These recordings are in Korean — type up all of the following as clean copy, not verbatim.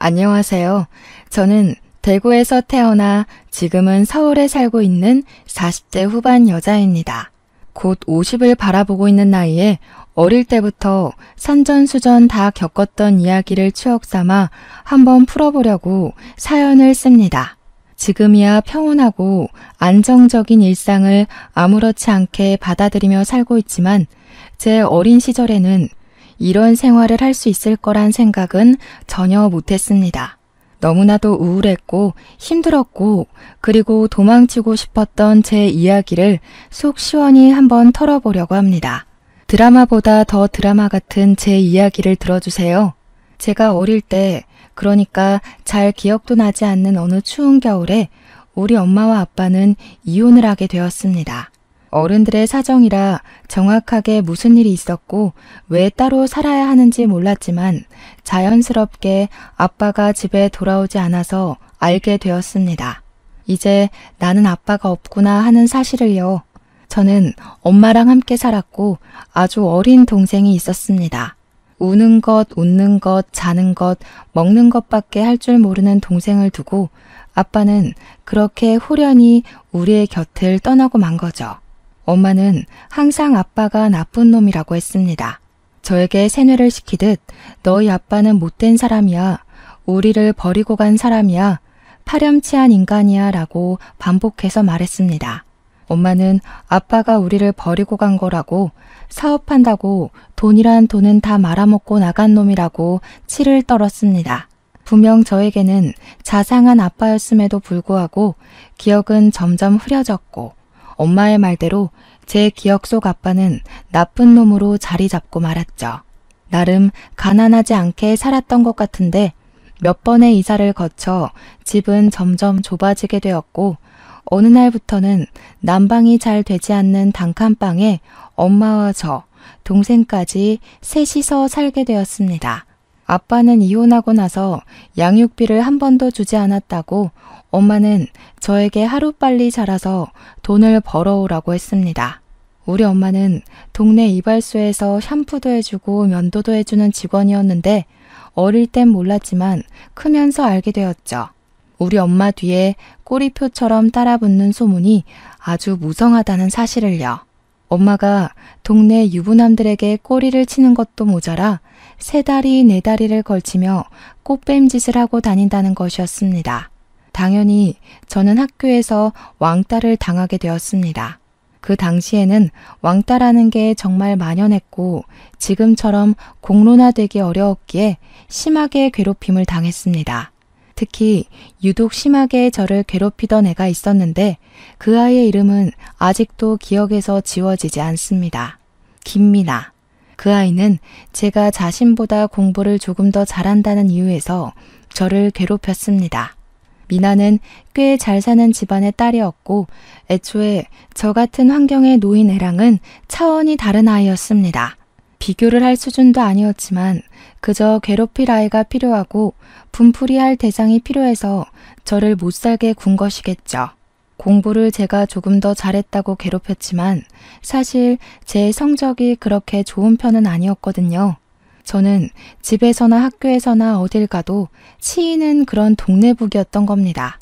안녕하세요. 저는 대구에서 태어나 지금은 서울에 살고 있는 40대 후반 여자입니다. 곧 50을 바라보고 있는 나이에 어릴 때부터 산전수전 다 겪었던 이야기를 추억 삼아 한번 풀어보려고 사연을 씁니다. 지금이야 평온하고 안정적인 일상을 아무렇지 않게 받아들이며 살고 있지만 제 어린 시절에는 이런 생활을 할 수 있을 거란 생각은 전혀 못했습니다. 너무나도 우울했고 힘들었고 그리고 도망치고 싶었던 제 이야기를 속 시원히 한번 털어보려고 합니다. 드라마보다 더 드라마 같은 제 이야기를 들어주세요. 제가 어릴 때, 그러니까 잘 기억도 나지 않는 어느 추운 겨울에 우리 엄마와 아빠는 이혼을 하게 되었습니다. 어른들의 사정이라 정확하게 무슨 일이 있었고 왜 따로 살아야 하는지 몰랐지만 자연스럽게 아빠가 집에 돌아오지 않아서 알게 되었습니다. 이제 나는 아빠가 없구나 하는 사실을요. 저는 엄마랑 함께 살았고 아주 어린 동생이 있었습니다. 우는 것, 웃는 것, 자는 것, 먹는 것밖에 할 줄 모르는 동생을 두고 아빠는 그렇게 호련히 우리의 곁을 떠나고 만 거죠. 엄마는 항상 아빠가 나쁜 놈이라고 했습니다. 저에게 세뇌를 시키듯 너희 아빠는 못된 사람이야. 우리를 버리고 간 사람이야. 파렴치한 인간이야 라고 반복해서 말했습니다. 엄마는 아빠가 우리를 버리고 간 거라고 사업한다고 돈이란 돈은 다 말아먹고 나간 놈이라고 치를 떨었습니다. 분명 저에게는 자상한 아빠였음에도 불구하고 기억은 점점 흐려졌고 엄마의 말대로 제 기억 속 아빠는 나쁜 놈으로 자리 잡고 말았죠. 나름 가난하지 않게 살았던 것 같은데 몇 번의 이사를 거쳐 집은 점점 좁아지게 되었고 어느 날부터는 난방이 잘 되지 않는 단칸방에 엄마와 저, 동생까지 셋이서 살게 되었습니다. 아빠는 이혼하고 나서 양육비를 한 번도 주지 않았다고 엄마는 저에게 하루빨리 자라서 돈을 벌어오라고 했습니다. 우리 엄마는 동네 이발소에서 샴푸도 해주고 면도도 해주는 직원이었는데 어릴 땐 몰랐지만 크면서 알게 되었죠. 우리 엄마 뒤에 꼬리표처럼 따라붙는 소문이 아주 무성하다는 사실을요. 엄마가 동네 유부남들에게 꼬리를 치는 것도 모자라 3다리, 4다리를 걸치며 꽃뱀짓을 하고 다닌다는 것이었습니다. 당연히 저는 학교에서 왕따를 당하게 되었습니다. 그 당시에는 왕따라는 게 정말 만연했고 지금처럼 공론화되기 어려웠기에 심하게 괴롭힘을 당했습니다. 특히 유독 심하게 저를 괴롭히던 애가 있었는데 그 아이의 이름은 아직도 기억에서 지워지지 않습니다. 김미나. 그 아이는 제가 자신보다 공부를 조금 더 잘한다는 이유에서 저를 괴롭혔습니다. 미나는 꽤 잘 사는 집안의 딸이었고 애초에 저 같은 환경에 놓인 애랑은 차원이 다른 아이였습니다. 비교를 할 수준도 아니었지만 그저 괴롭힐 아이가 필요하고 분풀이할 대상이 필요해서 저를 못살게 군 것이겠죠. 공부를 제가 조금 더 잘했다고 괴롭혔지만 사실 제 성적이 그렇게 좋은 편은 아니었거든요. 저는 집에서나 학교에서나 어딜 가도 치이는 그런 동네북이었던 겁니다.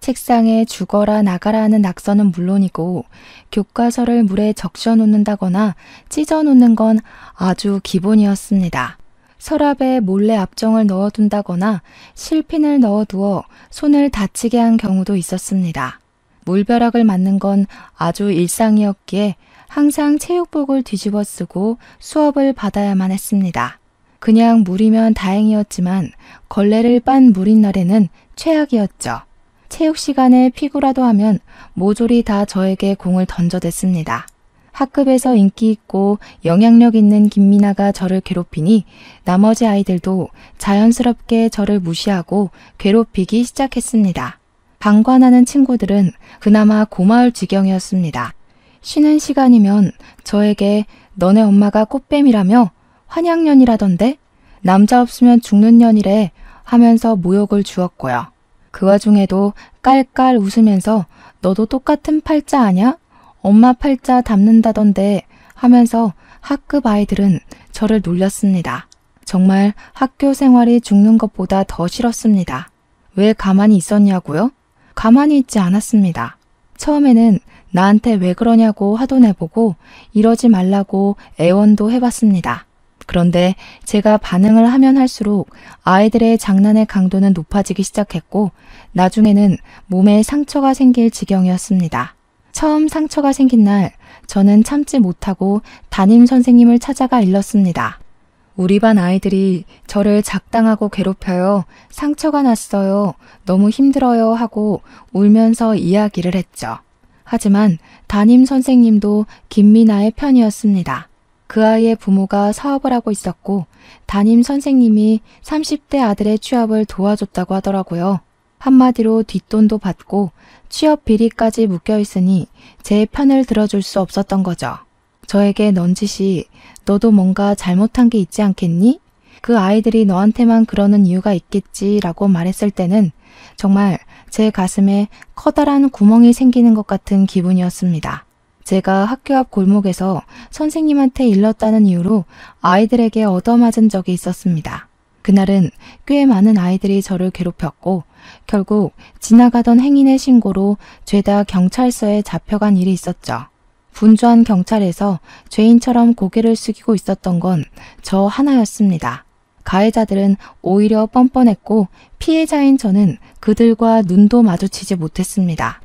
책상에 죽어라 나가라 하는 낙서는 물론이고 교과서를 물에 적셔 놓는다거나 찢어 놓는 건 아주 기본이었습니다. 서랍에 몰래 압정을 넣어둔다거나 실핀을 넣어두어 손을 다치게 한 경우도 있었습니다. 물벼락을 맞는 건 아주 일상이었기에 항상 체육복을 뒤집어 쓰고 수업을 받아야만 했습니다. 그냥 물이면 다행이었지만 걸레를 빤 물인 날에는 최악이었죠. 체육 시간에 피구라도 하면 모조리 다 저에게 공을 던져댔습니다. 학급에서 인기 있고 영향력 있는 김미나가 저를 괴롭히니 나머지 아이들도 자연스럽게 저를 무시하고 괴롭히기 시작했습니다. 방관하는 친구들은 그나마 고마울 지경이었습니다. 쉬는 시간이면 저에게 너네 엄마가 꽃뱀이라며 환양년이라던데 남자 없으면 죽는 년이래 하면서 모욕을 주었고요. 그 와중에도 깔깔 웃으면서 너도 똑같은 팔자 아냐? 엄마 팔자 닮는다던데 하면서 학급 아이들은 저를 놀렸습니다. 정말 학교 생활이 죽는 것보다 더 싫었습니다. 왜 가만히 있었냐고요? 가만히 있지 않았습니다. 처음에는 나한테 왜 그러냐고 화도 내보고 이러지 말라고 애원도 해봤습니다. 그런데 제가 반응을 하면 할수록 아이들의 장난의 강도는 높아지기 시작했고 나중에는 몸에 상처가 생길 지경이었습니다. 처음 상처가 생긴 날 저는 참지 못하고 담임 선생님을 찾아가 일렀습니다. 우리 반 아이들이 저를 작당하고 괴롭혀요. 상처가 났어요. 너무 힘들어요 하고 울면서 이야기를 했죠. 하지만 담임 선생님도 김미나의 편이었습니다. 그 아이의 부모가 사업을 하고 있었고 담임 선생님이 30대 아들의 취업을 도와줬다고 하더라고요. 한마디로 뒷돈도 받고 취업 비리까지 묶여 있으니 제 편을 들어줄 수 없었던 거죠. 저에게 넌지시 너도 뭔가 잘못한 게 있지 않겠니? 그 아이들이 너한테만 그러는 이유가 있겠지라고 말했을 때는 정말 제 가슴에 커다란 구멍이 생기는 것 같은 기분이었습니다. 제가 학교 앞 골목에서 선생님한테 일렀다는 이유로 아이들에게 얻어맞은 적이 있었습니다. 그날은 꽤 많은 아이들이 저를 괴롭혔고 결국 지나가던 행인의 신고로 죄다 경찰서에 잡혀간 일이 있었죠. 분주한 경찰에서 죄인처럼 고개를 숙이고 있었던 건 저 하나였습니다. 가해자들은 오히려 뻔뻔했고 피해자인 저는 그들과 눈도 마주치지 못했습니다.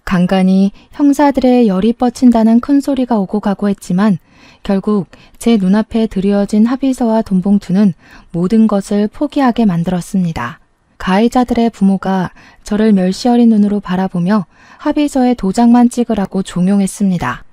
간간히 형사들의 열이 뻗친다는 큰 소리가 오고 가고 했지만 결국 제 눈앞에 드리워진 합의서와 돈봉투는 모든 것을 포기하게 만들었습니다. 가해자들의 부모가 저를 멸시 어린 눈으로 바라보며 합의서에 도장만 찍으라고 종용했습니다.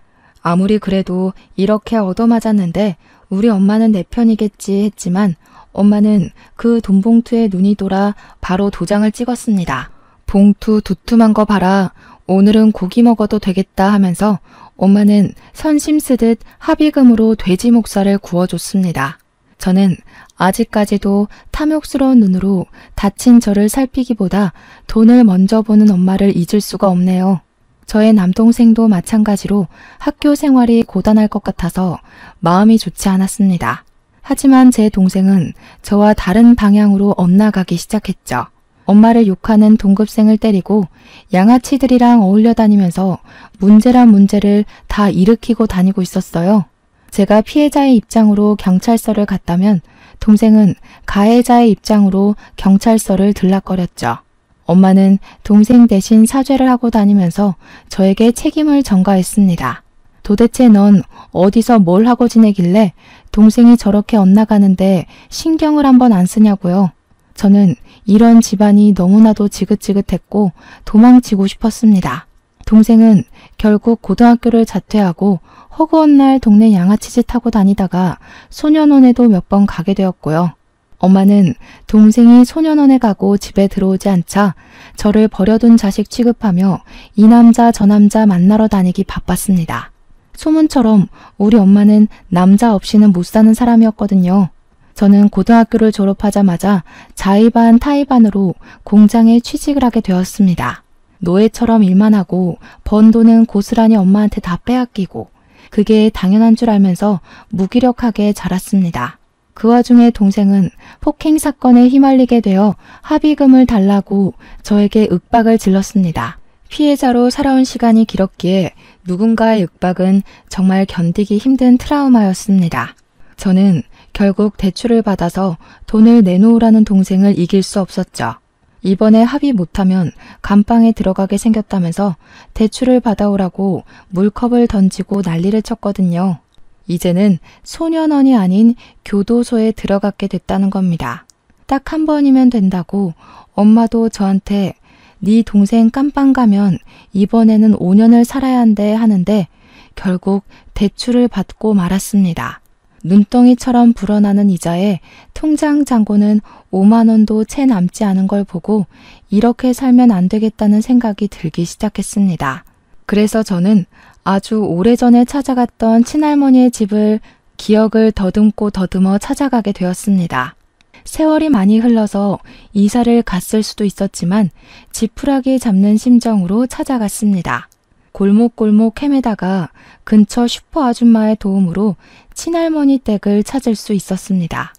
아무리 그래도 이렇게 얻어맞았는데 우리 엄마는 내 편이겠지 했지만 엄마는 그 돈봉투에 눈이 돌아 바로 도장을 찍었습니다. 봉투 두툼한 거 봐라. 오늘은 고기 먹어도 되겠다 하면서 엄마는 선심 쓰듯 합의금으로 돼지 목살을 구워줬습니다. 저는 아직까지도 탐욕스러운 눈으로 다친 저를 살피기보다 돈을 먼저 보는 엄마를 잊을 수가 없네요. 저의 남동생도 마찬가지로 학교 생활이 고단할 것 같아서 마음이 좋지 않았습니다. 하지만 제 동생은 저와 다른 방향으로 엇나가기 시작했죠. 엄마를 욕하는 동급생을 때리고 양아치들이랑 어울려 다니면서 문제란 문제를 다 일으키고 다니고 있었어요. 제가 피해자의 입장으로 경찰서를 갔다면 동생은 가해자의 입장으로 경찰서를 들락거렸죠. 엄마는 동생 대신 사죄를 하고 다니면서 저에게 책임을 전가했습니다. 도대체 넌 어디서 뭘 하고 지내길래 동생이 저렇게 엇나가는데 신경을 한번 안 쓰냐고요. 저는 이런 집안이 너무나도 지긋지긋했고 도망치고 싶었습니다. 동생은 결국 고등학교를 자퇴하고 허구한 날 동네 양아치짓 하고 다니다가 소년원에도 몇 번 가게 되었고요. 엄마는 동생이 소년원에 가고 집에 들어오지 않자 저를 버려둔 자식 취급하며 이 남자 저 남자 만나러 다니기 바빴습니다. 소문처럼 우리 엄마는 남자 없이는 못 사는 사람이었거든요. 저는 고등학교를 졸업하자마자 자의반 타의반으로 공장에 취직을 하게 되었습니다. 노예처럼 일만 하고 번 돈은 고스란히 엄마한테 다 빼앗기고 그게 당연한 줄 알면서 무기력하게 자랐습니다. 그 와중에 동생은 폭행 사건에 휘말리게 되어 합의금을 달라고 저에게 윽박을 질렀습니다. 피해자로 살아온 시간이 길었기에 누군가의 윽박은 정말 견디기 힘든 트라우마였습니다. 저는 결국 대출을 받아서 돈을 내놓으라는 동생을 이길 수 없었죠. 이번에 합의 못하면 감방에 들어가게 생겼다면서 대출을 받아오라고 물컵을 던지고 난리를 쳤거든요. 이제는 소년원이 아닌 교도소에 들어가게 됐다는 겁니다. 딱 한 번이면 된다고 엄마도 저한테 네 동생 깜빵 가면 이번에는 5년을 살아야 한대 하는데 결국 대출을 받고 말았습니다. 눈덩이처럼 불어나는 이자에 통장 잔고는 5만 원도 채 남지 않은 걸 보고 이렇게 살면 안 되겠다는 생각이 들기 시작했습니다. 그래서 저는 아주 오래전에 찾아갔던 친할머니의 집을 기억을 더듬고 더듬어 찾아가게 되었습니다. 세월이 많이 흘러서 이사를 갔을 수도 있었지만 지푸라기 잡는 심정으로 찾아갔습니다. 골목골목 헤매다가 근처 슈퍼 아줌마의 도움으로 친할머니 댁을 찾을 수 있었습니다.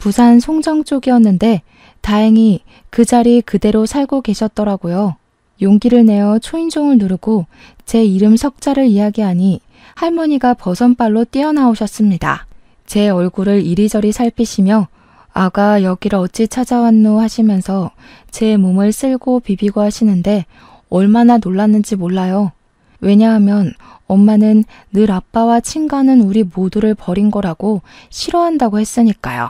부산 송정 쪽이었는데 다행히 그 자리 그대로 살고 계셨더라고요. 용기를 내어 초인종을 누르고 제 이름 석자를 이야기하니 할머니가 버선발로 뛰어나오셨습니다. 제 얼굴을 이리저리 살피시며 아가 여기를 어찌 찾아왔노 하시면서 제 몸을 쓸고 비비고 하시는데 얼마나 놀랐는지 몰라요. 왜냐하면 엄마는 늘 아빠와 친가는 우리 모두를 버린 거라고 싫어한다고 했으니까요.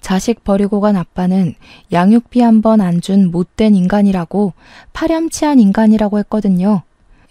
자식 버리고 간 아빠는 양육비 한 번 안 준 못된 인간이라고 파렴치한 인간이라고 했거든요.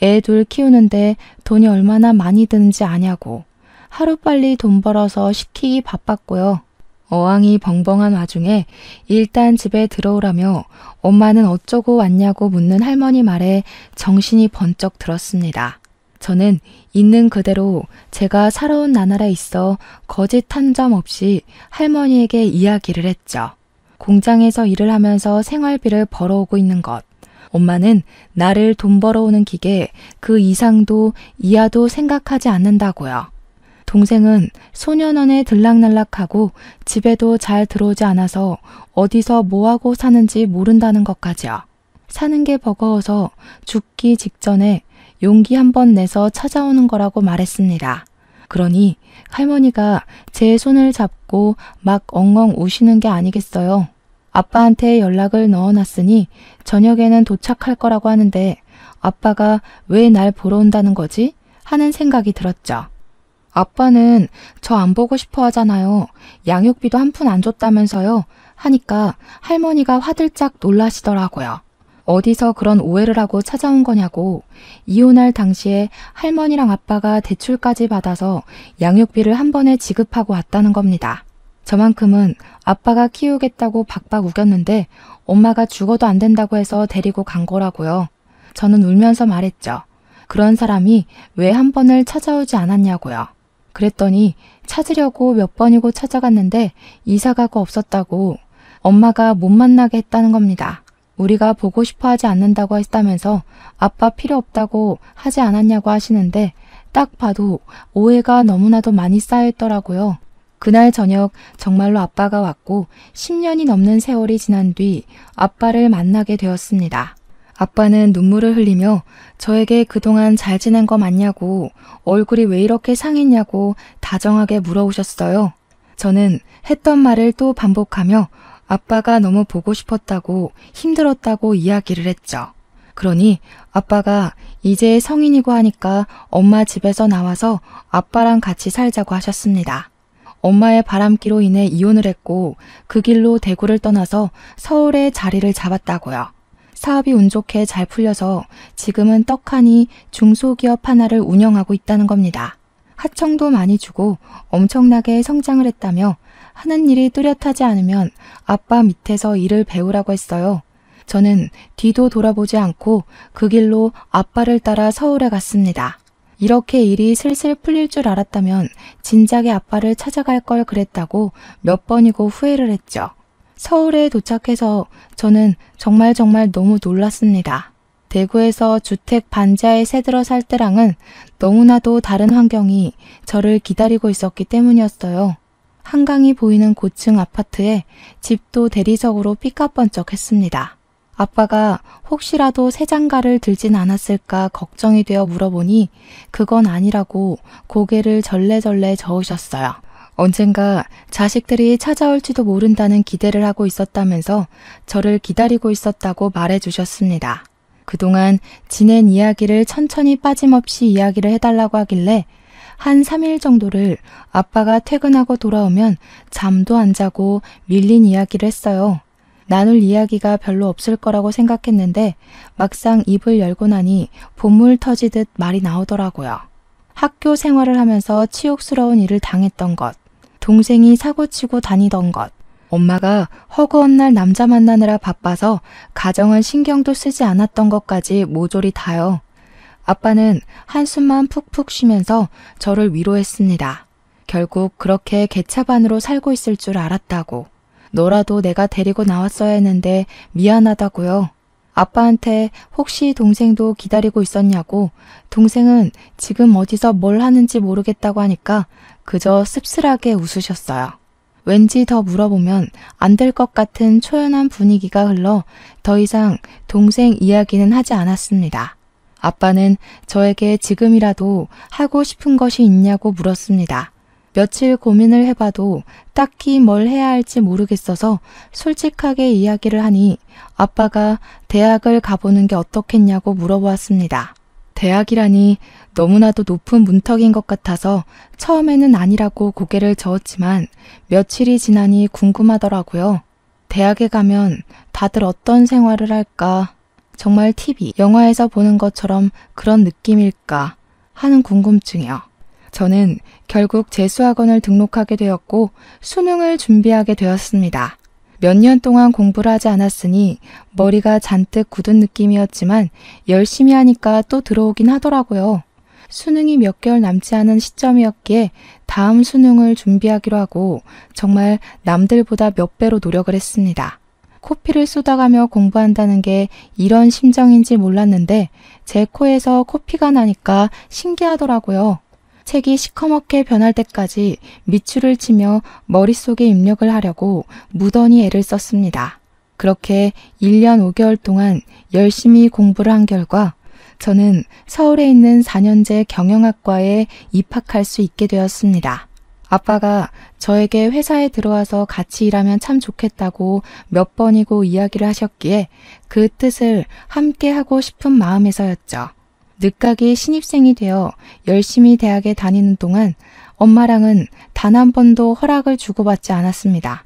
애 둘 키우는데 돈이 얼마나 많이 드는지 아냐고 하루빨리 돈 벌어서 시키기 바빴고요. 어항이 벙벙한 와중에 일단 집에 들어오라며 엄마는 어쩌고 왔냐고 묻는 할머니 말에 정신이 번쩍 들었습니다. 저는 있는 그대로 제가 살아온 나날에 있어 거짓 한 점 없이 할머니에게 이야기를 했죠. 공장에서 일을 하면서 생활비를 벌어오고 있는 것. 엄마는 나를 돈 벌어오는 기계 그 이상도 이하도 생각하지 않는다고요. 동생은 소년원에 들락날락하고 집에도 잘 들어오지 않아서 어디서 뭐하고 사는지 모른다는 것까지요. 사는 게 버거워서 죽기 직전에 용기 한 번 내서 찾아오는 거라고 말했습니다. 그러니 할머니가 제 손을 잡고 막 엉엉 우시는 게 아니겠어요. 아빠한테 연락을 넣어놨으니 저녁에는 도착할 거라고 하는데 아빠가 왜 날 보러 온다는 거지? 하는 생각이 들었죠. 아빠는 저 안 보고 싶어 하잖아요. 양육비도 한 푼 안 줬다면서요. 하니까 할머니가 화들짝 놀라시더라고요. 어디서 그런 오해를 하고 찾아온 거냐고. 이혼할 당시에 할머니랑 아빠가 대출까지 받아서 양육비를 한 번에 지급하고 왔다는 겁니다. 저만큼은 아빠가 키우겠다고 박박 우겼는데 엄마가 죽어도 안 된다고 해서 데리고 간 거라고요. 저는 울면서 말했죠. 그런 사람이 왜 한 번을 찾아오지 않았냐고요. 그랬더니 찾으려고 몇 번이고 찾아갔는데 이사가가 없었다고 엄마가 못 만나게 했다는 겁니다. 우리가 보고 싶어 하지 않는다고 했다면서 아빠 필요 없다고 하지 않았냐고 하시는데 딱 봐도 오해가 너무나도 많이 쌓여있더라고요. 그날 저녁 정말로 아빠가 왔고 10년이 넘는 세월이 지난 뒤 아빠를 만나게 되었습니다. 아빠는 눈물을 흘리며 저에게 그동안 잘 지낸 거 맞냐고 얼굴이 왜 이렇게 상했냐고 다정하게 물어오셨어요. 저는 했던 말을 또 반복하며 아빠가 너무 보고 싶었다고 힘들었다고 이야기를 했죠. 그러니 아빠가 이제 성인이고 하니까 엄마 집에서 나와서 아빠랑 같이 살자고 하셨습니다. 엄마의 바람기로 인해 이혼을 했고 그 길로 대구를 떠나서 서울에 자리를 잡았다고요. 사업이 운 좋게 잘 풀려서 지금은 떡하니 중소기업 하나를 운영하고 있다는 겁니다. 하청도 많이 주고 엄청나게 성장을 했다며 하는 일이 뚜렷하지 않으면 아빠 밑에서 일을 배우라고 했어요. 저는 뒤도 돌아보지 않고 그 길로 아빠를 따라 서울에 갔습니다. 이렇게 일이 슬슬 풀릴 줄 알았다면 진작에 아빠를 찾아갈 걸 그랬다고 몇 번이고 후회를 했죠. 서울에 도착해서 저는 정말 너무 놀랐습니다. 대구에서 주택 반지하에 새들어 살 때랑은 너무나도 다른 환경이 저를 기다리고 있었기 때문이었어요. 한강이 보이는 고층 아파트에 집도 대리석으로 삐까뻔쩍했습니다. 아빠가 혹시라도 새 장가를 들진 않았을까 걱정이 되어 물어보니 그건 아니라고 고개를 절레절레 저으셨어요. 언젠가 자식들이 찾아올지도 모른다는 기대를 하고 있었다면서 저를 기다리고 있었다고 말해주셨습니다. 그동안 지낸 이야기를 천천히 빠짐없이 이야기를 해달라고 하길래 한 3일 정도를 아빠가 퇴근하고 돌아오면 잠도 안 자고 밀린 이야기를 했어요. 나눌 이야기가 별로 없을 거라고 생각했는데 막상 입을 열고 나니 본물 터지듯 말이 나오더라고요. 학교 생활을 하면서 치욕스러운 일을 당했던 것, 동생이 사고치고 다니던 것, 엄마가 허구한 날 남자 만나느라 바빠서 가정은 신경도 쓰지 않았던 것까지 모조리 다요. 아빠는 한숨만 푹푹 쉬면서 저를 위로했습니다. 결국 그렇게 개차반으로 살고 있을 줄 알았다고. 너라도 내가 데리고 나왔어야 했는데 미안하다고요. 아빠한테 혹시 동생도 기다리고 있었냐고 동생은 지금 어디서 뭘 하는지 모르겠다고 하니까 그저 씁쓸하게 웃으셨어요. 왠지 더 물어보면 안 될 것 같은 초연한 분위기가 흘러 더 이상 동생 이야기는 하지 않았습니다. 아빠는 저에게 지금이라도 하고 싶은 것이 있냐고 물었습니다. 며칠 고민을 해봐도 딱히 뭘 해야 할지 모르겠어서 솔직하게 이야기를 하니 아빠가 대학을 가보는 게 어떻겠냐고 물어보았습니다. 대학이라니 너무나도 높은 문턱인 것 같아서 처음에는 아니라고 고개를 저었지만 며칠이 지나니 궁금하더라고요. 대학에 가면 다들 어떤 생활을 할까? 정말 TV, 영화에서 보는 것처럼 그런 느낌일까? 하는 궁금증이요. 저는 결국 재수학원을 등록하게 되었고 수능을 준비하게 되었습니다. 몇 년 동안 공부를 하지 않았으니 머리가 잔뜩 굳은 느낌이었지만 열심히 하니까 또 들어오긴 하더라고요. 수능이 몇 개월 남지 않은 시점이었기에 다음 수능을 준비하기로 하고 정말 남들보다 몇 배로 노력을 했습니다. 코피를 쏟아가며 공부한다는 게 이런 심정인지 몰랐는데 제 코에서 코피가 나니까 신기하더라고요. 책이 시커멓게 변할 때까지 밑줄을 치며 머릿속에 입력을 하려고 무던히 애를 썼습니다. 그렇게 1년 5개월 동안 열심히 공부를 한 결과 저는 서울에 있는 4년제 경영학과에 입학할 수 있게 되었습니다. 아빠가 저에게 회사에 들어와서 같이 일하면 참 좋겠다고 몇 번이고 이야기를 하셨기에 그 뜻을 함께 하고 싶은 마음에서였죠. 늦가기 신입생이 되어 열심히 대학에 다니는 동안 엄마랑은 단 한 번도 허락을 주고받지 않았습니다.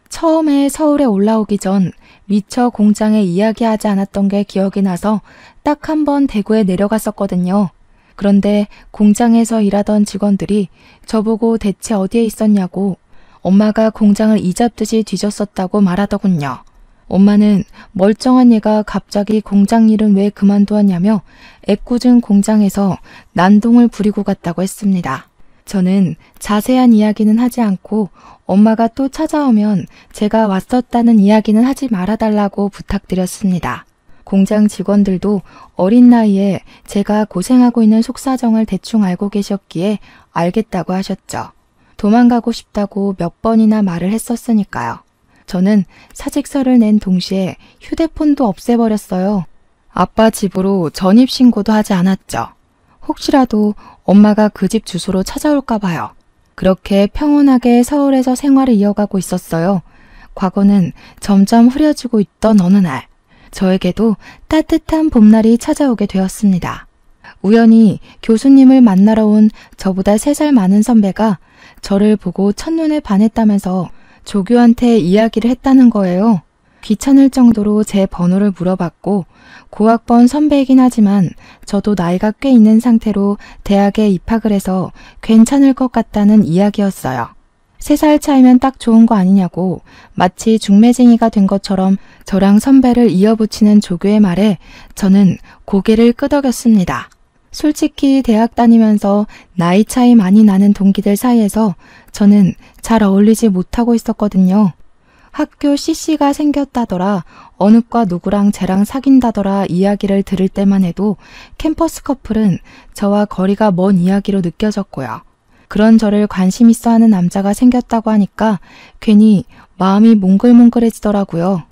처음에 서울에 올라오기 전 미처 공장에 이야기하지 않았던 게 기억이 나서 딱 한 번 대구에 내려갔었거든요. 그런데 공장에서 일하던 직원들이 저보고 대체 어디에 있었냐고 엄마가 공장을 이잡듯이 뒤졌었다고 말하더군요. 엄마는 멀쩡한 얘가 갑자기 공장 일은 왜 그만두었냐며 애꿎은 공장에서 난동을 부리고 갔다고 했습니다. 저는 자세한 이야기는 하지 않고 엄마가 또 찾아오면 제가 왔었다는 이야기는 하지 말아달라고 부탁드렸습니다. 공장 직원들도 어린 나이에 제가 고생하고 있는 속사정을 대충 알고 계셨기에 알겠다고 하셨죠. 도망가고 싶다고 몇 번이나 말을 했었으니까요. 저는 사직서를 낸 동시에 휴대폰도 없애버렸어요. 아빠 집으로 전입신고도 하지 않았죠. 혹시라도 엄마가 그 집 주소로 찾아올까 봐요. 그렇게 평온하게 서울에서 생활을 이어가고 있었어요. 과거는 점점 흐려지고 있던 어느 날, 저에게도 따뜻한 봄날이 찾아오게 되었습니다. 우연히 교수님을 만나러 온 저보다 3살 많은 선배가 저를 보고 첫눈에 반했다면서 조교한테 이야기를 했다는 거예요. 귀찮을 정도로 제 번호를 물어봤고 고학번 선배이긴 하지만 저도 나이가 꽤 있는 상태로 대학에 입학을 해서 괜찮을 것 같다는 이야기였어요. 3살 차이면 딱 좋은 거 아니냐고 마치 중매쟁이가 된 것처럼 저랑 선배를 이어붙이는 조교의 말에 저는 고개를 끄덕였습니다. 솔직히 대학 다니면서 나이 차이 많이 나는 동기들 사이에서 저는 잘 어울리지 못하고 있었거든요. 학교 CC가 생겼다더라, 어느 과 누구랑 쟤랑 사귄다더라 이야기를 들을 때만 해도 캠퍼스 커플은 저와 거리가 먼 이야기로 느껴졌고요. 그런 저를 관심 있어 하는 남자가 생겼다고 하니까 괜히 마음이 몽글몽글해지더라고요.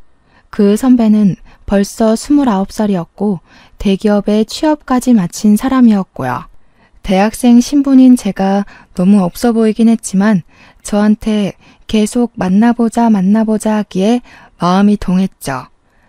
그 선배는 벌써 29살이었고 대기업에 취업까지 마친 사람이었고요. 대학생 신분인 제가 너무 없어 보이긴 했지만 저한테 계속 만나보자 하기에 마음이 동했죠.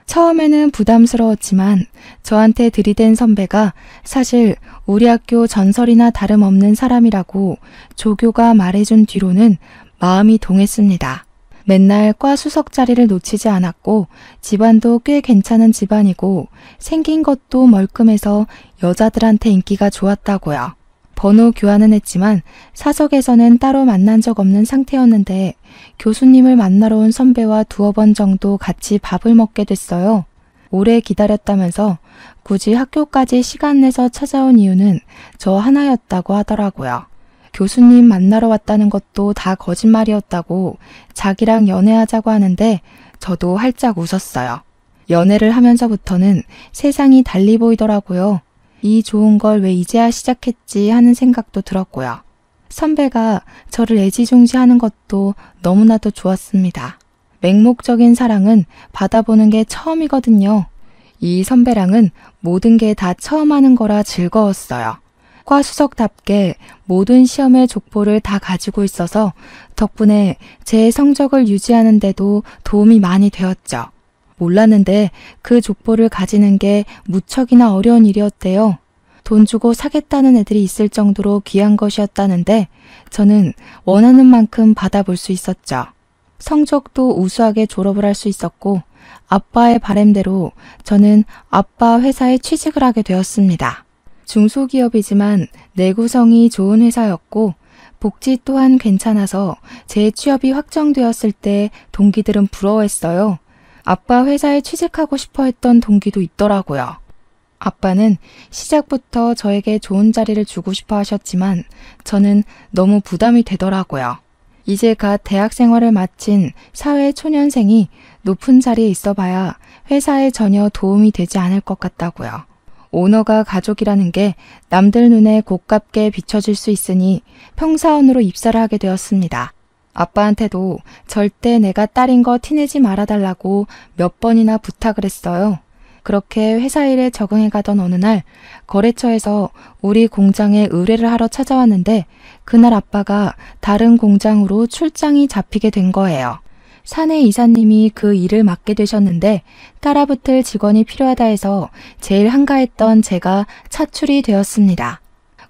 처음에는 부담스러웠지만 저한테 들이댄 선배가 사실 우리 학교 전설이나 다름없는 사람이라고 조교가 말해준 뒤로는 마음이 동했습니다. 맨날 과 수석 자리를 놓치지 않았고 집안도 꽤 괜찮은 집안이고 생긴 것도 멀끔해서 여자들한테 인기가 좋았다고요. 번호 교환은 했지만 사석에서는 따로 만난 적 없는 상태였는데 교수님을 만나러 온 선배와 2번 정도 같이 밥을 먹게 됐어요. 오래 기다렸다면서 굳이 학교까지 시간 내서 찾아온 이유는 저 하나였다고 하더라고요. 교수님 만나러 왔다는 것도 다 거짓말이었다고 자기랑 연애하자고 하는데 저도 활짝 웃었어요. 연애를 하면서부터는 세상이 달리 보이더라고요. 이 좋은 걸 왜 이제야 시작했지 하는 생각도 들었고요. 선배가 저를 애지중지하는 것도 너무나도 좋았습니다. 맹목적인 사랑은 받아보는 게 처음이거든요. 이 선배랑은 모든 게 다 처음 하는 거라 즐거웠어요. 과수석답게 모든 시험의 족보를 다 가지고 있어서 덕분에 제 성적을 유지하는 데도 도움이 많이 되었죠. 몰랐는데 그 족보를 가지는 게 무척이나 어려운 일이었대요. 돈 주고 사겠다는 애들이 있을 정도로 귀한 것이었다는데 저는 원하는 만큼 받아볼 수 있었죠. 성적도 우수하게 졸업을 할 수 있었고 아빠의 바람대로 저는 아빠 회사에 취직을 하게 되었습니다. 중소기업이지만 내구성이 좋은 회사였고 복지 또한 괜찮아서 제 취업이 확정되었을 때 동기들은 부러워했어요. 아빠 회사에 취직하고 싶어 했던 동기도 있더라고요. 아빠는 시작부터 저에게 좋은 자리를 주고 싶어 하셨지만 저는 너무 부담이 되더라고요. 이제 갓 대학 생활을 마친 사회초년생이 높은 자리에 있어봐야 회사에 전혀 도움이 되지 않을 것 같다고요. 오너가 가족이라는 게 남들 눈에 고깝게 비춰질 수 있으니 평사원으로 입사를 하게 되었습니다. 아빠한테도 절대 내가 딸인 거 티내지 말아달라고 몇 번이나 부탁을 했어요. 그렇게 회사 일에 적응해 가던 어느 날 거래처에서 우리 공장에 의뢰를 하러 찾아왔는데 그날 아빠가 다른 공장으로 출장이 잡히게 된 거예요. 사내 이사님이 그 일을 맡게 되셨는데 따라붙을 직원이 필요하다 해서 제일 한가했던 제가 차출이 되었습니다.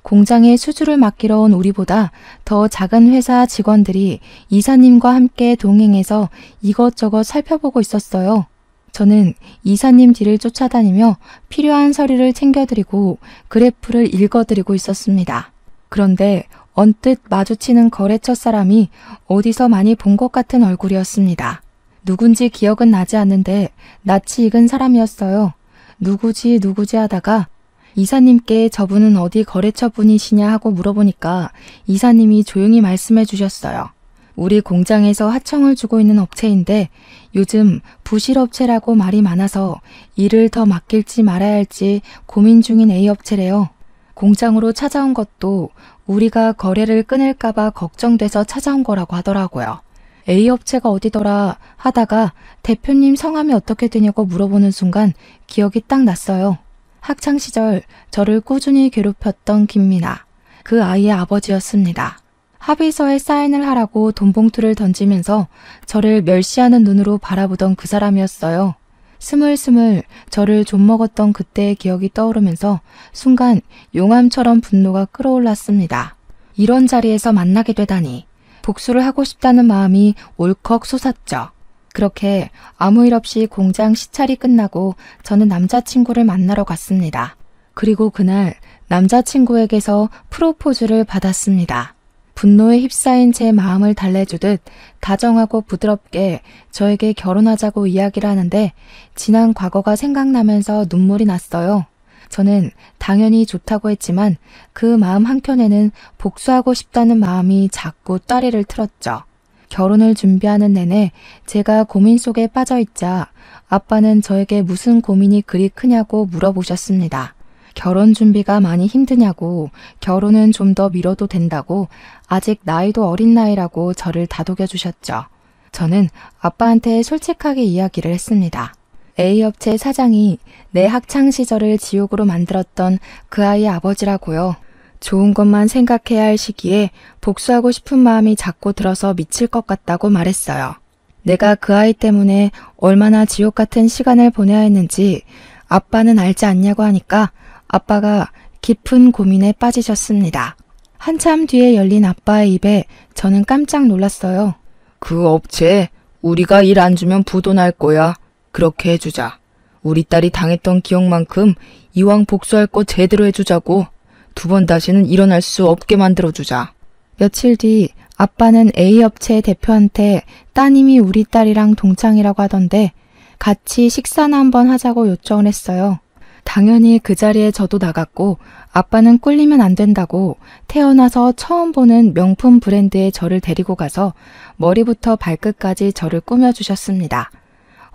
공장에 수주를 맡기러 온 우리보다 더 작은 회사 직원들이 이사님과 함께 동행해서 이것저것 살펴보고 있었어요. 저는 이사님 뒤를 쫓아다니며 필요한 서류를 챙겨드리고 그래프를 읽어드리고 있었습니다. 그런데 언뜻 마주치는 거래처 사람이 어디서 많이 본 것 같은 얼굴이었습니다. 누군지 기억은 나지 않는데 낯이 익은 사람이었어요. 누구지 하다가 이사님께 저분은 어디 거래처 분이시냐 하고 물어보니까 이사님이 조용히 말씀해 주셨어요. 우리 공장에서 하청을 주고 있는 업체인데 요즘 부실업체라고 말이 많아서 일을 더 맡길지 말아야 할지 고민 중인 A업체래요. 공장으로 찾아온 것도 우리가 거래를 끊을까봐 걱정돼서 찾아온 거라고 하더라고요. A업체가 어디더라 하다가 대표님 성함이 어떻게 되냐고 물어보는 순간 기억이 딱 났어요. 학창시절 저를 꾸준히 괴롭혔던 김미나, 그 아이의 아버지였습니다. 합의서에 사인을 하라고 돈봉투를 던지면서 저를 멸시하는 눈으로 바라보던 그 사람이었어요. 스물스물 저를 좀먹었던 그때의 기억이 떠오르면서 순간 용암처럼 분노가 끌어올랐습니다. 이런 자리에서 만나게 되다니 복수를 하고 싶다는 마음이 울컥 솟았죠. 그렇게 아무 일 없이 공장 시찰이 끝나고 저는 남자친구를 만나러 갔습니다. 그리고 그날 남자친구에게서 프로포즈를 받았습니다. 분노에 휩싸인 제 마음을 달래주듯 다정하고 부드럽게 저에게 결혼하자고 이야기를 하는데 지난 과거가 생각나면서 눈물이 났어요. 저는 당연히 좋다고 했지만 그 마음 한켠에는 복수하고 싶다는 마음이 자꾸 따리를 틀었죠. 결혼을 준비하는 내내 제가 고민 속에 빠져있자 아빠는 저에게 무슨 고민이 그리 크냐고 물어보셨습니다. 결혼 준비가 많이 힘드냐고, 결혼은 좀 더 미뤄도 된다고, 아직 나이도 어린 나이라고 저를 다독여 주셨죠. 저는 아빠한테 솔직하게 이야기를 했습니다. A업체 사장이 내 학창시절을 지옥으로 만들었던 그 아이의 아버지라고요. 좋은 것만 생각해야 할 시기에 복수하고 싶은 마음이 자꾸 들어서 미칠 것 같다고 말했어요. 내가 그 아이 때문에 얼마나 지옥 같은 시간을 보내야 했는지 아빠는 알지 않냐고 하니까 아빠가 깊은 고민에 빠지셨습니다. 한참 뒤에 열린 아빠의 입에 저는 깜짝 놀랐어요. 그 업체 우리가 일 안 주면 부도날 거야. 그렇게 해주자. 우리 딸이 당했던 기억만큼 이왕 복수할 거 제대로 해주자고. 2번 다시는 일어날 수 없게 만들어주자. 며칠 뒤 아빠는 A업체 대표한테 따님이 우리 딸이랑 동창이라고 하던데 같이 식사나 한번 하자고 요청을 했어요. 당연히 그 자리에 저도 나갔고 아빠는 꿀리면 안 된다고 태어나서 처음 보는 명품 브랜드에 저를 데리고 가서 머리부터 발끝까지 저를 꾸며주셨습니다.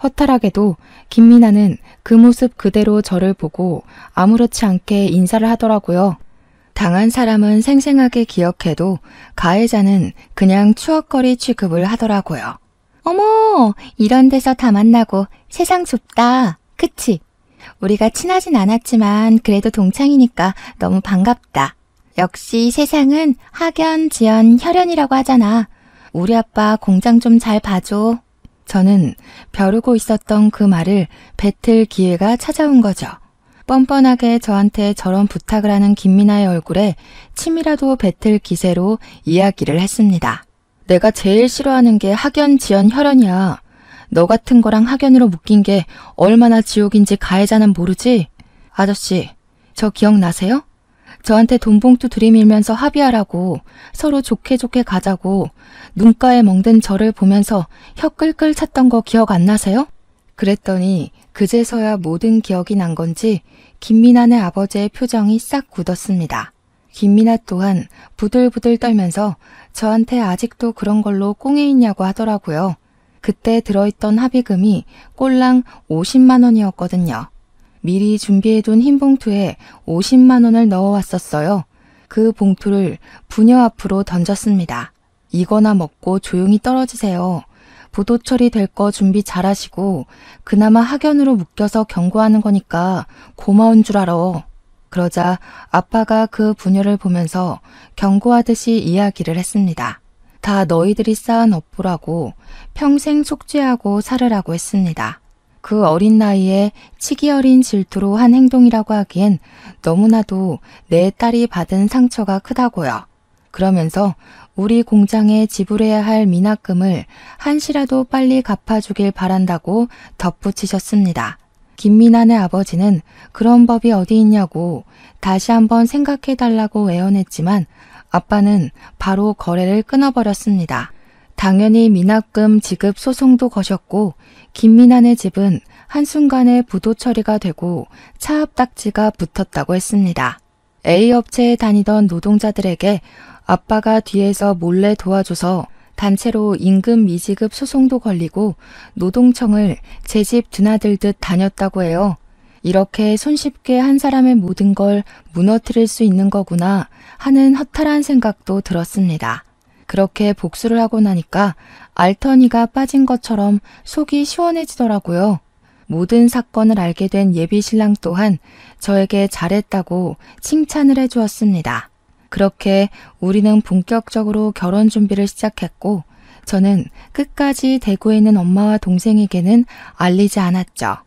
허탈하게도 김미나는 그 모습 그대로 저를 보고 아무렇지 않게 인사를 하더라고요. 당한 사람은 생생하게 기억해도 가해자는 그냥 추억거리 취급을 하더라고요. 어머, 이런 데서 다 만나고 세상 좁다. 그치? 우리가 친하진 않았지만 그래도 동창이니까 너무 반갑다. 역시 세상은 학연, 지연, 혈연이라고 하잖아. 우리 아빠 공장 좀 잘 봐줘. 저는 벼르고 있었던 그 말을 뱉을 기회가 찾아온 거죠. 뻔뻔하게 저한테 저런 부탁을 하는 김미나의 얼굴에 침이라도 뱉을 기세로 이야기를 했습니다. 내가 제일 싫어하는 게 학연, 지연, 혈연이야. 너 같은 거랑 학연으로 묶인 게 얼마나 지옥인지 가해자는 모르지? 아저씨, 저 기억나세요? 저한테 돈 봉투 들이밀면서 합의하라고, 서로 좋게 좋게 가자고 눈가에 멍든 저를 보면서 혀 끌끌 찼던 거 기억 안 나세요? 그랬더니 그제서야 모든 기억이 난 건지 김미나네 아버지의 표정이 싹 굳었습니다. 김미나 또한 부들부들 떨면서 저한테 아직도 그런 걸로 꽁에 있냐고 하더라고요. 그때 들어있던 합의금이 꼴랑 50만 원이었거든요. 미리 준비해둔 흰 봉투에 50만 원을 넣어왔었어요. 그 봉투를 부녀 앞으로 던졌습니다. 이거나 먹고 조용히 떨어지세요. 부도 처리될 거 준비 잘하시고 그나마 학연으로 묶여서 경고하는 거니까 고마운 줄 알아. 그러자 아빠가 그 부녀를 보면서 경고하듯이 이야기를 했습니다. 다 너희들이 쌓은 업보라고 평생 속죄하고 살으라고 했습니다. 그 어린 나이에 치기 어린 질투로 한 행동이라고 하기엔 너무나도 내 딸이 받은 상처가 크다고요. 그러면서 우리 공장에 지불해야 할 미납금을 한시라도 빨리 갚아주길 바란다고 덧붙이셨습니다. 김미나네 아버지는 그런 법이 어디 있냐고 다시 한번 생각해달라고 애원했지만 아빠는 바로 거래를 끊어버렸습니다. 당연히 미납금 지급 소송도 거셨고 김미나네 집은 한순간에 부도 처리가 되고 차압딱지가 붙었다고 했습니다. A업체에 다니던 노동자들에게 아빠가 뒤에서 몰래 도와줘서 단체로 임금 미지급 소송도 걸리고 노동청을 제 집 드나들듯 다녔다고 해요. 이렇게 손쉽게 한 사람의 모든 걸 무너뜨릴 수 있는 거구나 하는 허탈한 생각도 들었습니다. 그렇게 복수를 하고 나니까 알턴이가 빠진 것처럼 속이 시원해지더라고요. 모든 사건을 알게 된 예비신랑 또한 저에게 잘했다고 칭찬을 해주었습니다. 그렇게 우리는 본격적으로 결혼 준비를 시작했고 저는 끝까지 대구에 있는 엄마와 동생에게는 알리지 않았죠.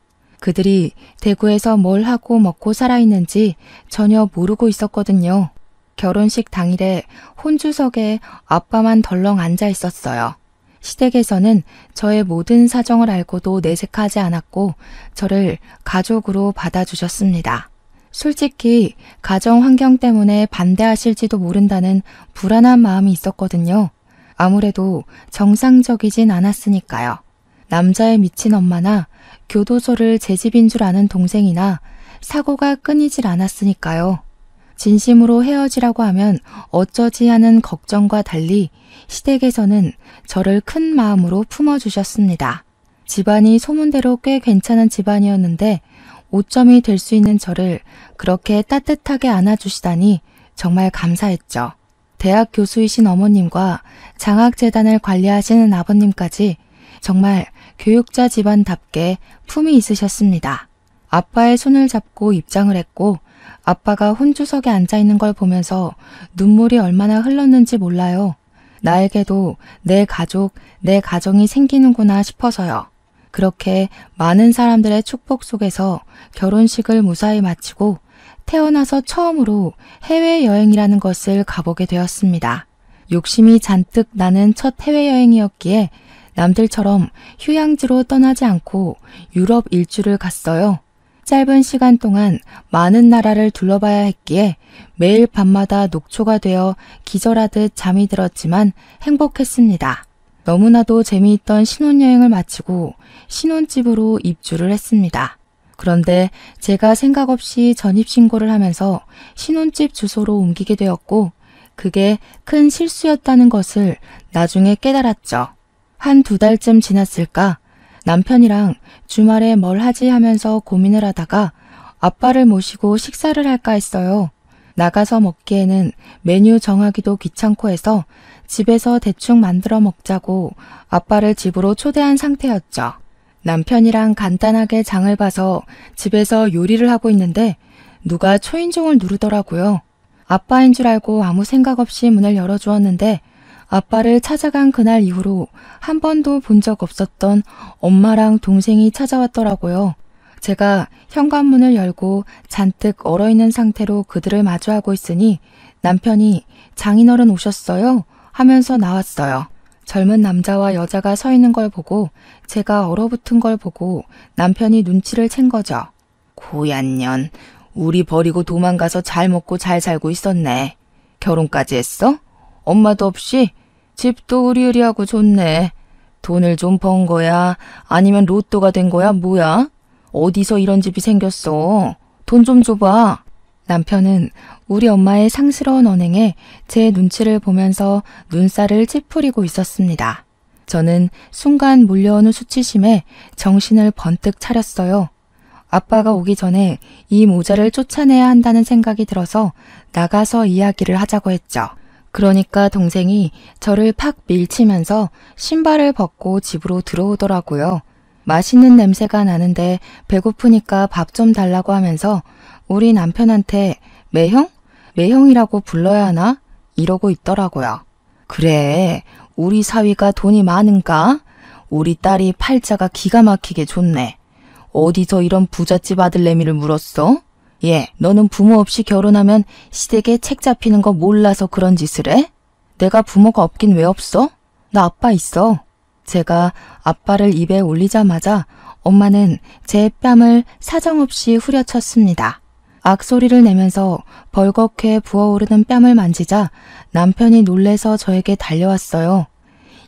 그들이 대구에서 뭘 하고 먹고 살아있는지 전혀 모르고 있었거든요. 결혼식 당일에 혼주석에 아빠만 덜렁 앉아 있었어요. 시댁에서는 저의 모든 사정을 알고도 내색하지 않았고 저를 가족으로 받아주셨습니다. 솔직히 가정 환경 때문에 반대하실지도 모른다는 불안한 마음이 있었거든요. 아무래도 정상적이진 않았으니까요. 남자에 미친 엄마나 교도소를 제 집인 줄 아는 동생이나 사고가 끊이질 않았으니까요. 진심으로 헤어지라고 하면 어쩌지 하는 걱정과 달리 시댁에서는 저를 큰 마음으로 품어주셨습니다. 집안이 소문대로 꽤 괜찮은 집안이었는데 오점이 될 수 있는 저를 그렇게 따뜻하게 안아주시다니 정말 감사했죠. 대학 교수이신 어머님과 장학재단을 관리하시는 아버님까지 정말 교육자 집안답게 품이 있으셨습니다. 아빠의 손을 잡고 입장을 했고 아빠가 혼주석에 앉아있는 걸 보면서 눈물이 얼마나 흘렀는지 몰라요. 나에게도 내 가족, 내 가정이 생기는구나 싶어서요. 그렇게 많은 사람들의 축복 속에서 결혼식을 무사히 마치고 태어나서 처음으로 해외여행이라는 것을 가보게 되었습니다. 욕심이 잔뜩 나는 첫 해외여행이었기에 남들처럼 휴양지로 떠나지 않고 유럽 일주를 갔어요. 짧은 시간 동안 많은 나라를 둘러봐야 했기에 매일 밤마다 녹초가 되어 기절하듯 잠이 들었지만 행복했습니다. 너무나도 재미있던 신혼여행을 마치고 신혼집으로 입주를 했습니다. 그런데 제가 생각 없이 전입신고를 하면서 신혼집 주소로 옮기게 되었고 그게 큰 실수였다는 것을 나중에 깨달았죠. 한 2달쯤 지났을까 남편이랑 주말에 뭘 하지 하면서 고민을 하다가 아빠를 모시고 식사를 할까 했어요. 나가서 먹기에는 메뉴 정하기도 귀찮고 해서 집에서 대충 만들어 먹자고 아빠를 집으로 초대한 상태였죠. 남편이랑 간단하게 장을 봐서 집에서 요리를 하고 있는데 누가 초인종을 누르더라고요. 아빠인 줄 알고 아무 생각 없이 문을 열어주었는데 아빠를 찾아간 그날 이후로 한 번도 본 적 없었던 엄마랑 동생이 찾아왔더라고요. 제가 현관문을 열고 잔뜩 얼어있는 상태로 그들을 마주하고 있으니 남편이 장인어른 오셨어요? 하면서 나왔어요. 젊은 남자와 여자가 서 있는 걸 보고 제가 얼어붙은 걸 보고 남편이 눈치를 챈 거죠. 고얀 년, 우리 버리고 도망가서 잘 먹고 잘 살고 있었네. 결혼까지 했어? 엄마도 없이? 집도 으리으리하고 좋네. 돈을 좀 번 거야? 아니면 로또가 된 거야? 뭐야? 어디서 이런 집이 생겼어? 돈 좀 줘봐. 남편은 우리 엄마의 상스러운 언행에 제 눈치를 보면서 눈살을 찌푸리고 있었습니다. 저는 순간 몰려오는 수치심에 정신을 번뜩 차렸어요. 아빠가 오기 전에 이 모자를 쫓아내야 한다는 생각이 들어서 나가서 이야기를 하자고 했죠. 그러니까 동생이 저를 팍 밀치면서 신발을 벗고 집으로 들어오더라고요. 맛있는 냄새가 나는데 배고프니까 밥 좀 달라고 하면서 우리 남편한테 매형? 매형이라고 불러야 하나? 이러고 있더라고요. 그래, 우리 사위가 돈이 많은가? 우리 딸이 팔자가 기가 막히게 좋네. 어디서 이런 부잣집 아들내미를 물었어? 얘, 너는 부모 없이 결혼하면 시댁에 책 잡히는 거 몰라서 그런 짓을 해? 내가 부모가 없긴 왜 없어? 나 아빠 있어. 제가 아빠를 입에 올리자마자 엄마는 제 뺨을 사정없이 후려쳤습니다. 악소리를 내면서 벌겋게 부어오르는 뺨을 만지자 남편이 놀래서 저에게 달려왔어요.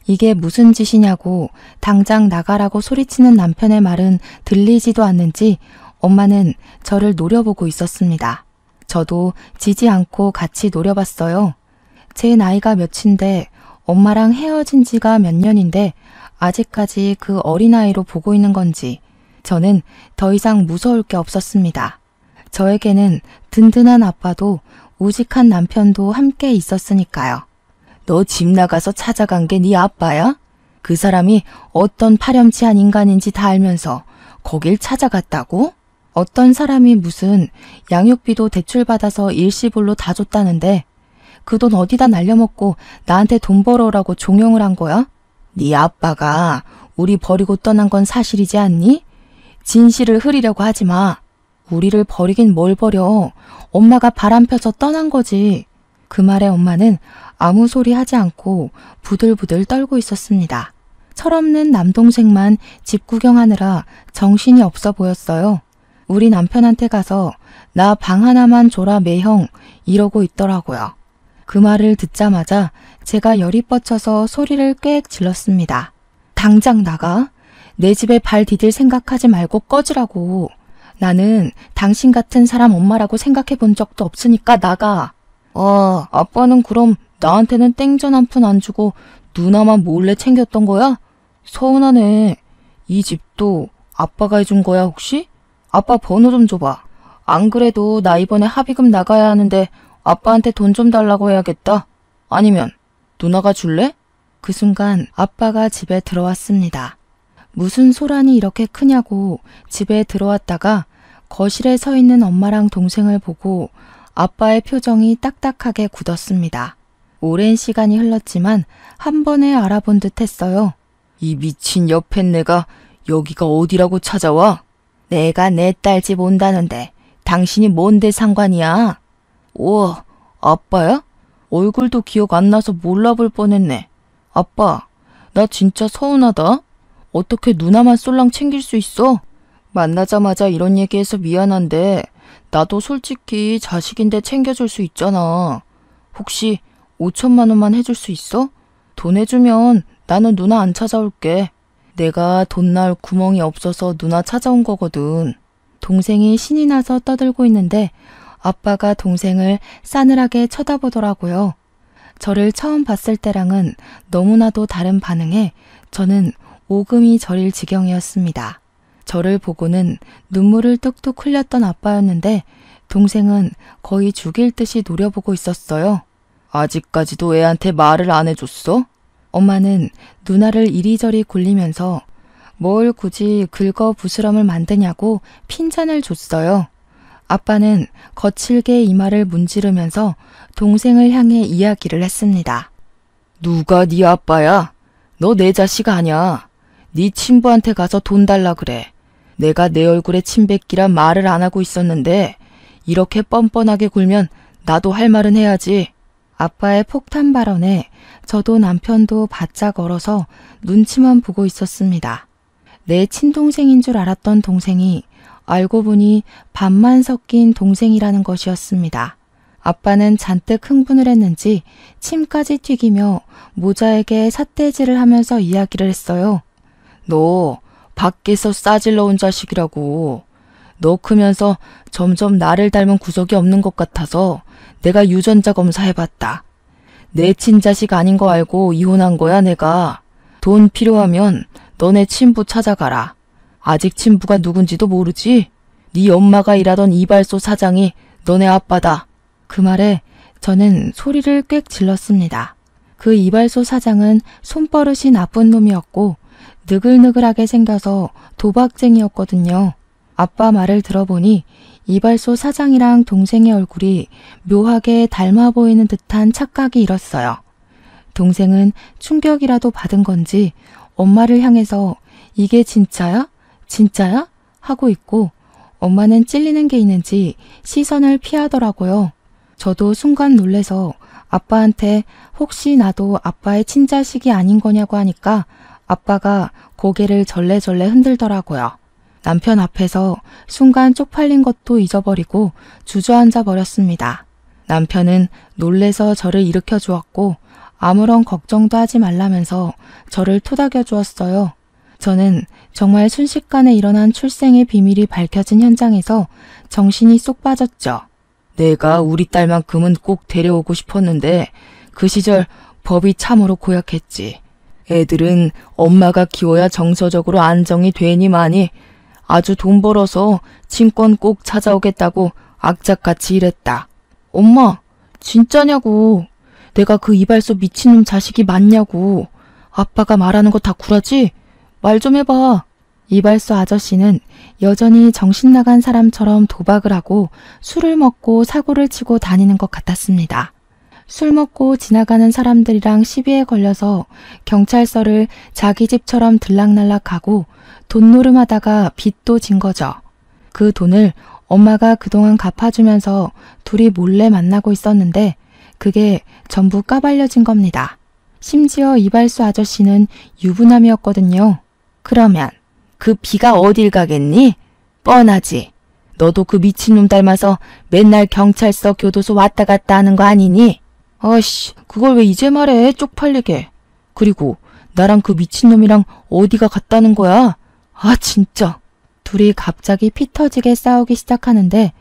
이게 무슨 짓이냐고 당장 나가라고 소리치는 남편의 말은 들리지도 않는지 엄마는 저를 노려보고 있었습니다. 저도 지지 않고 같이 노려봤어요. 제 나이가 몇인데 엄마랑 헤어진 지가 몇 년인데 아직까지 그 어린아이로 보고 있는 건지 저는 더 이상 무서울 게 없었습니다. 저에게는 든든한 아빠도 우직한 남편도 함께 있었으니까요. 너 집 나가서 찾아간 게 네 아빠야? 그 사람이 어떤 파렴치한 인간인지 다 알면서 거길 찾아갔다고? 어떤 사람이 무슨 양육비도 대출받아서 일시불로 다 줬다는데 그 돈 어디다 날려먹고 나한테 돈 벌어오라고 종용을 한 거야? 네 아빠가 우리 버리고 떠난 건 사실이지 않니? 진실을 흐리려고 하지 마. 우리를 버리긴 뭘 버려. 엄마가 바람 펴서 떠난 거지. 그 말에 엄마는 아무 소리 하지 않고 부들부들 떨고 있었습니다. 철없는 남동생만 집 구경하느라 정신이 없어 보였어요. 우리 남편한테 가서 나 방 하나만 줘라 매형 이러고 있더라고요. 그 말을 듣자마자 제가 열이 뻗쳐서 소리를 꽥 질렀습니다. 당장 나가. 내 집에 발 디딜 생각하지 말고 꺼지라고. 나는 당신 같은 사람 엄마라고 생각해 본 적도 없으니까 나가. 아빠는 그럼 나한테는 땡전 한 푼 안 주고 누나만 몰래 챙겼던 거야? 서운하네. 이 집도 아빠가 해준 거야 혹시? 아빠 번호 좀 줘봐. 안 그래도 나 이번에 합의금 나가야 하는데 아빠한테 돈 좀 달라고 해야겠다. 아니면 누나가 줄래? 그 순간 아빠가 집에 들어왔습니다. 무슨 소란이 이렇게 크냐고 집에 들어왔다가 거실에 서 있는 엄마랑 동생을 보고 아빠의 표정이 딱딱하게 굳었습니다. 오랜 시간이 흘렀지만 한 번에 알아본 듯 했어요. 이 미친 여팬네가 여기가 어디라고 찾아와? 내가 내 딸 집 온다는데 당신이 뭔데 상관이야? 우와, 아빠야? 얼굴도 기억 안 나서 몰라볼 뻔했네. 아빠, 나 진짜 서운하다. 어떻게 누나만 쏠랑 챙길 수 있어? 만나자마자 이런 얘기해서 미안한데 나도 솔직히 자식인데 챙겨줄 수 있잖아. 혹시 5천만 원만 해줄 수 있어? 돈 해주면 나는 누나 안 찾아올게. 내가 돈 나올 구멍이 없어서 누나 찾아온 거거든. 동생이 신이 나서 떠들고 있는데 아빠가 동생을 싸늘하게 쳐다보더라고요. 저를 처음 봤을 때랑은 너무나도 다른 반응에 저는 오금이 저릴 지경이었습니다. 저를 보고는 눈물을 뚝뚝 흘렸던 아빠였는데 동생은 거의 죽일 듯이 노려보고 있었어요. 아직까지도 애한테 말을 안 해줬어? 엄마는 누나를 이리저리 굴리면서 뭘 굳이 긁어 부스럼을 만드냐고 핀잔을 줬어요. 아빠는 거칠게 이마를 문지르면서 동생을 향해 이야기를 했습니다. 누가 네 아빠야? 너 내 자식 아냐? 네 친부한테 가서 돈 달라 그래. 내가 내 얼굴에 침 뱉기란 말을 안 하고 있었는데 이렇게 뻔뻔하게 굴면 나도 할 말은 해야지. 아빠의 폭탄 발언에 저도 남편도 바짝 얼어서 눈치만 보고 있었습니다. 내 친동생인 줄 알았던 동생이 알고 보니 반만 섞인 동생이라는 것이었습니다. 아빠는 잔뜩 흥분을 했는지 침까지 튀기며 모자에게 삿대질을 하면서 이야기를 했어요. 너 밖에서 싸질러 온 자식이라고. 너 크면서 점점 나를 닮은 구석이 없는 것 같아서 내가 유전자 검사해봤다. 내 친자식 아닌 거 알고 이혼한 거야 내가. 돈 필요하면 너네 친부 찾아가라. 아직 친부가 누군지도 모르지? 네 엄마가 일하던 이발소 사장이 너네 아빠다. 그 말에 저는 소리를 꽥 질렀습니다. 그 이발소 사장은 손버릇이 나쁜 놈이었고 느글느글하게 생겨서 도박쟁이였거든요. 아빠 말을 들어보니 이발소 사장이랑 동생의 얼굴이 묘하게 닮아 보이는 듯한 착각이 일었어요. 동생은 충격이라도 받은 건지 엄마를 향해서 이게 진짜야? 진짜야? 하고 있고 엄마는 찔리는 게 있는지 시선을 피하더라고요. 저도 순간 놀래서 아빠한테 혹시 나도 아빠의 친자식이 아닌 거냐고 하니까 아빠가 고개를 절레절레 흔들더라고요. 남편 앞에서 순간 쪽팔린 것도 잊어버리고 주저앉아 버렸습니다. 남편은 놀래서 저를 일으켜 주었고 아무런 걱정도 하지 말라면서 저를 토닥여 주었어요. 저는 정말 순식간에 일어난 출생의 비밀이 밝혀진 현장에서 정신이 쏙 빠졌죠. 내가 우리 딸만큼은 꼭 데려오고 싶었는데 그 시절 법이 참으로 고약했지. 애들은 엄마가 키워야 정서적으로 안정이 되니마니 아주 돈 벌어서 친권 꼭 찾아오겠다고 악착같이 일했다. 엄마, 진짜냐고. 내가 그 이발소 미친놈 자식이 맞냐고. 아빠가 말하는 거 다 구라지? 말 좀 해봐. 이발소 아저씨는 여전히 정신 나간 사람처럼 도박을 하고 술을 먹고 사고를 치고 다니는 것 같았습니다. 술 먹고 지나가는 사람들이랑 시비에 걸려서 경찰서를 자기 집처럼 들락날락하고 돈 노름하다가 빚도 진 거죠. 그 돈을 엄마가 그동안 갚아주면서 둘이 몰래 만나고 있었는데 그게 전부 까발려진 겁니다. 심지어 이발소 아저씨는 유부남이었거든요. 그러면 그 비가 어딜 가겠니? 뻔하지. 너도 그 미친놈 닮아서 맨날 경찰서 교도소 왔다 갔다 하는 거 아니니? 아씨, 그걸 왜 이제 말해, 쪽팔리게. 그리고 나랑 그 미친놈이랑 어디가 갔다는 거야? 아, 진짜. 둘이 갑자기 피 터지게 싸우기 시작하는데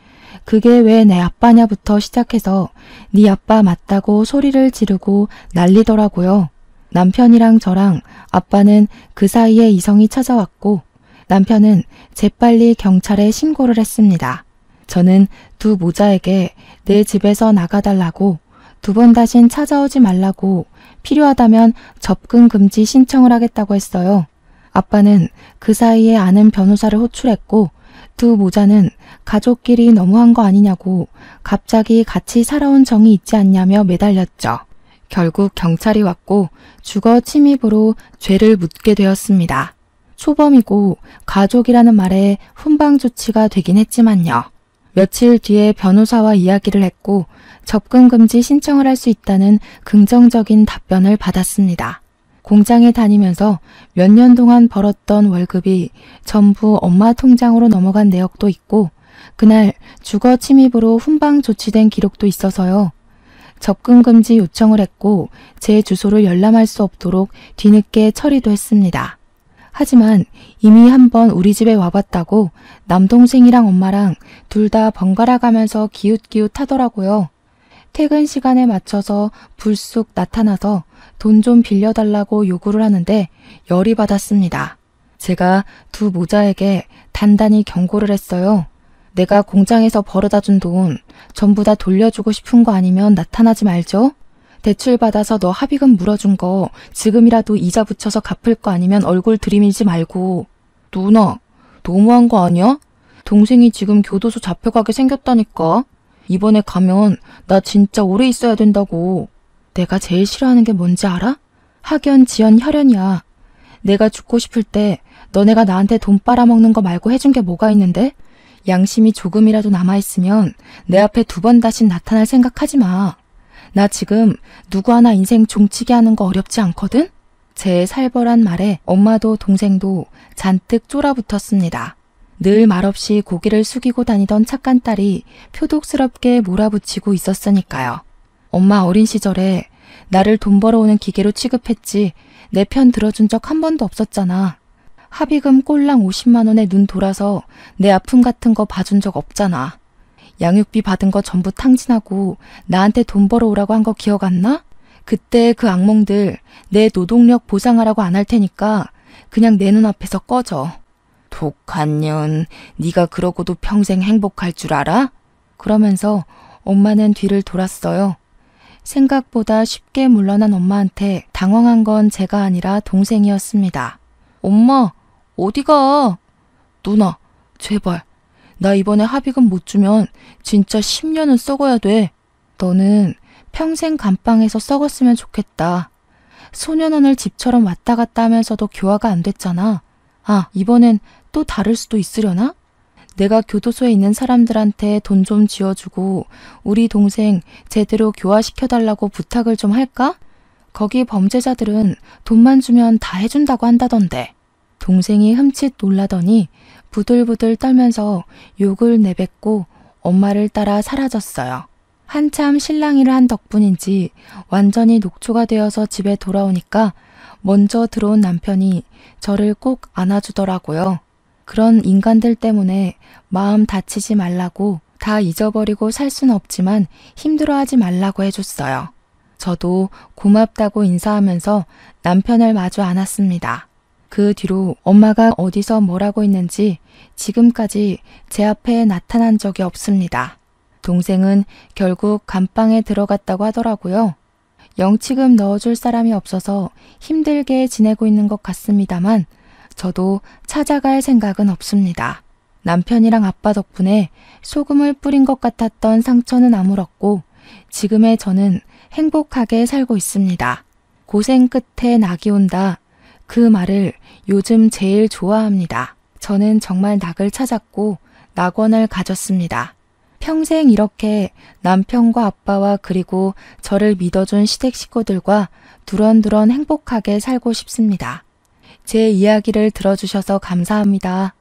그게 왜 내 아빠냐부터 시작해서 네 아빠 맞다고 소리를 지르고 난리더라고요. 남편이랑 저랑 아빠는 그 사이에 이성이 찾아왔고 남편은 재빨리 경찰에 신고를 했습니다. 저는 두 모자에게 내 집에서 나가달라고 2번 다신 찾아오지 말라고 필요하다면 접근 금지 신청을 하겠다고 했어요. 아빠는 그 사이에 아는 변호사를 호출했고 두 모자는 가족끼리 너무한 거 아니냐고 갑자기 같이 살아온 정이 있지 않냐며 매달렸죠. 결국 경찰이 왔고 주거 침입으로 죄를 묻게 되었습니다. 초범이고 가족이라는 말에 훈방 조치가 되긴 했지만요. 며칠 뒤에 변호사와 이야기를 했고 접근금지 신청을 할 수 있다는 긍정적인 답변을 받았습니다. 공장에 다니면서 몇 년 동안 벌었던 월급이 전부 엄마 통장으로 넘어간 내역도 있고 그날 주거 침입으로 훈방 조치된 기록도 있어서요. 접근금지 요청을 했고 제 주소를 열람할 수 없도록 뒤늦게 처리도 했습니다. 하지만 이미 한번 우리 집에 와봤다고 남동생이랑 엄마랑 둘 다 번갈아 가면서 기웃기웃하더라고요. 퇴근 시간에 맞춰서 불쑥 나타나서 돈 좀 빌려달라고 요구를 하는데 열이 받았습니다. 제가 두 모자에게 단단히 경고를 했어요. 내가 공장에서 벌어다 준 돈 전부 다 돌려주고 싶은 거 아니면 나타나지 말죠. 대출 받아서 너 합의금 물어준 거 지금이라도 이자 붙여서 갚을 거 아니면 얼굴 들이밀지 말고. 누나, 너무한 거 아니야? 동생이 지금 교도소 잡혀가게 생겼다니까. 이번에 가면 나 진짜 오래 있어야 된다고. 내가 제일 싫어하는 게 뭔지 알아? 학연, 지연, 혈연이야. 내가 죽고 싶을 때 너네가 나한테 돈 빨아먹는 거 말고 해준 게 뭐가 있는데? 양심이 조금이라도 남아있으면 내 앞에 두 번 다신 나타날 생각하지 마. 나 지금 누구 하나 인생 종치게 하는 거 어렵지 않거든? 제 살벌한 말에 엄마도 동생도 잔뜩 쫄아붙었습니다. 늘 말없이 고개를 숙이고 다니던 착한 딸이 표독스럽게 몰아붙이고 있었으니까요. 엄마 어린 시절에 나를 돈 벌어오는 기계로 취급했지 내 편 들어준 적 한 번도 없었잖아. 합의금 꼴랑 50만 원에 눈 돌아서 내 아픔 같은 거 봐준 적 없잖아. 양육비 받은 거 전부 탕진하고 나한테 돈 벌어오라고 한 거 기억 안 나? 그때 그 악몽들 내 노동력 보상하라고 안 할 테니까 그냥 내 눈앞에서 꺼져. 독한 년, 네가 그러고도 평생 행복할 줄 알아? 그러면서 엄마는 뒤를 돌았어요. 생각보다 쉽게 물러난 엄마한테 당황한 건 제가 아니라 동생이었습니다. 엄마, 어디가? 누나, 제발. 나 이번에 합의금 못 주면 진짜 10년은 썩어야 돼. 너는 평생 감방에서 썩었으면 좋겠다. 소년원을 집처럼 왔다 갔다 하면서도 교화가 안 됐잖아. 아, 이번엔 또 다를 수도 있으려나? 내가 교도소에 있는 사람들한테 돈 좀 쥐어주고 우리 동생 제대로 교화시켜달라고 부탁을 좀 할까? 거기 범죄자들은 돈만 주면 다 해준다고 한다던데. 동생이 흠칫 놀라더니 부들부들 떨면서 욕을 내뱉고 엄마를 따라 사라졌어요. 한참 실랑이를 한 덕분인지 완전히 녹초가 되어서 집에 돌아오니까 먼저 들어온 남편이 저를 꼭 안아주더라고요. 그런 인간들 때문에 마음 다치지 말라고, 다 잊어버리고 살 수는 없지만 힘들어하지 말라고 해줬어요. 저도 고맙다고 인사하면서 남편을 마주 안았습니다. 그 뒤로 엄마가 어디서 뭐라고 했는지 지금까지 제 앞에 나타난 적이 없습니다. 동생은 결국 감방에 들어갔다고 하더라고요. 영치금 넣어줄 사람이 없어서 힘들게 지내고 있는 것 같습니다만 저도 찾아갈 생각은 없습니다. 남편이랑 아빠 덕분에 소금을 뿌린 것 같았던 상처는 아물었고 지금의 저는 행복하게 살고 있습니다. 고생 끝에 낙이 온다. 그 말을 요즘 제일 좋아합니다. 저는 정말 낙을 찾았고 낙원을 가졌습니다. 평생 이렇게 남편과 아빠와 그리고 저를 믿어준 시댁 식구들과 두런두런 행복하게 살고 싶습니다. 제 이야기를 들어주셔서 감사합니다.